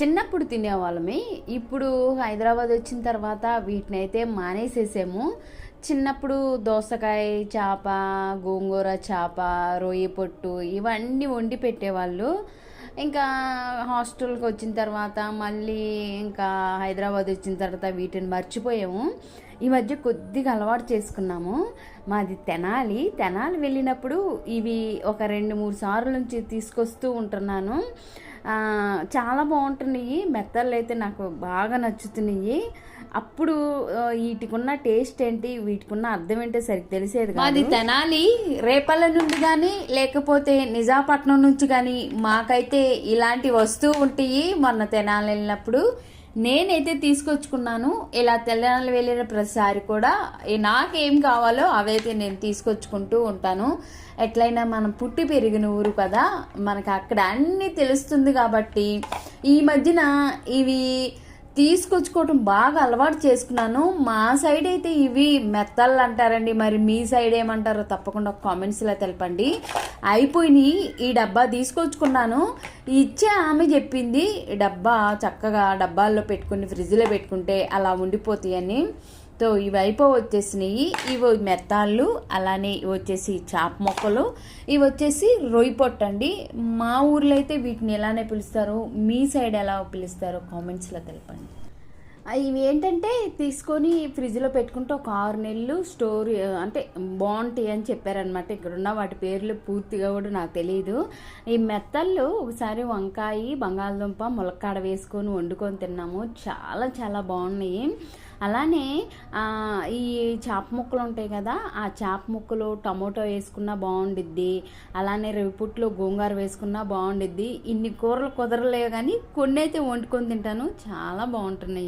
చిన్నప్పుడు తినేవాళ్ళమే. ఇప్పుడు హైదరాబాద్ వచ్చిన తర్వాత వీటినైతే మానేసేసాము. చిన్నప్పుడు దోసకాయ చేప, గోంగూర చేప, రొయ్య పొట్టు ఇవన్నీ వండి పెట్టేవాళ్ళు. ఇంకా హాస్టల్కి వచ్చిన తర్వాత మళ్ళీ ఇంకా హైదరాబాద్ వచ్చిన తర్వాత వీటిని మర్చిపోయాము. ఈ మధ్య కొద్దిగా అలవాటు చేసుకున్నాము. మాది తెనాలి వెళ్ళినప్పుడు ఇవి ఒక 2-3 సార్లు నుంచి తీసుకొస్తూ ఉంటున్నాను. చాలా బాగుంటున్నాయి. మెత్తళ్ళు అయితే నాకు బాగా నచ్చుతున్నాయి. అప్పుడు వీటికున్న టేస్ట్ ఏంటి, వీటికున్న అర్థం ఏంటో సరిగ్గా తెలిసేది కాదు. మాది తెనాలి రేపల్ల నుండి కానీ లేకపోతే నిజాపట్నం నుంచి కానీ మాకైతే ఇలాంటి వస్తువు ఉంటాయి. మొన్న తెనాలి వెళ్ళినప్పుడు నేనైతే తీసుకొచ్చుకున్నాను. ఇలా తెలంగాణ వెళ్ళిన ప్రతిసారి కూడా నాకేం కావాలో అవైతే నేను తీసుకొచ్చుకుంటూ ఉంటాను. ఎట్లయినా మనం పుట్టి పెరిగిన ఊరు కదా, మనకు అక్కడ అన్నీ తెలుస్తుంది కాబట్టి ఈ మధ్యన ఇవి తీసుకొచ్చుకోవటం బాగా అలవాటు చేసుకున్నాను. మా సైడ్ అయితే ఇవి మెత్తళ్ళు అంటారండి, మరి మీ సైడ్ ఏమంటారో తప్పకుండా కామెంట్స్లో తెలపండి. అయిపోయినాయి. ఈ డబ్బా తీసుకొచ్చుకున్నాను. ఇచ్చే ఆమె చెప్పింది డబ్బా చక్కగా డబ్బాల్లో పెట్టుకుని ఫ్రిడ్జ్లో పెట్టుకుంటే అలా ఉండిపోతాయని. సో ఇవి వచ్చేసినాయి. ఇవి మెత్తాళ్ళు, అలానే ఇవి వచ్చేసి చాప మొక్కలు, ఇవి వచ్చేసి రొయ్యి పొట్టండి. మా ఊర్లో అయితే వీటిని ఎలానే పిలుస్తారో, మీ సైడ్ ఎలా పిలుస్తారో కామెంట్స్లో తెలపండి. ఇవి ఏంటంటే తీసుకొని ఫ్రిడ్జ్లో పెట్టుకుంటే ఒక 6 నెలలు స్టోర్ అంటే బాగుంటాయి అని చెప్పారనమాట. ఇక్కడున్న వాటి పేర్లు పూర్తిగా కూడా నాకు తెలియదు. ఈ మెత్తళ్ళు ఒకసారి వంకాయ, బంగాళదుంప, ములక్కాడ వేసుకొని వండుకొని తిన్నాము. చాలా చాలా బాగున్నాయి. అలానే ఈ చేప ముక్కలు ఉంటాయి కదా, ఆ చేప ముక్కలు టమోటో వేసుకున్నా బాగుండిద్ది. అలానే రేపుట్లో గోంగూర వేసుకున్నా బాగుండిద్ది. ఇన్ని కూరలు కుదరలేవు కానీ కొన్ని అయితే వండుకొని తింటాను. చాలా బాగుంటున్నాయి.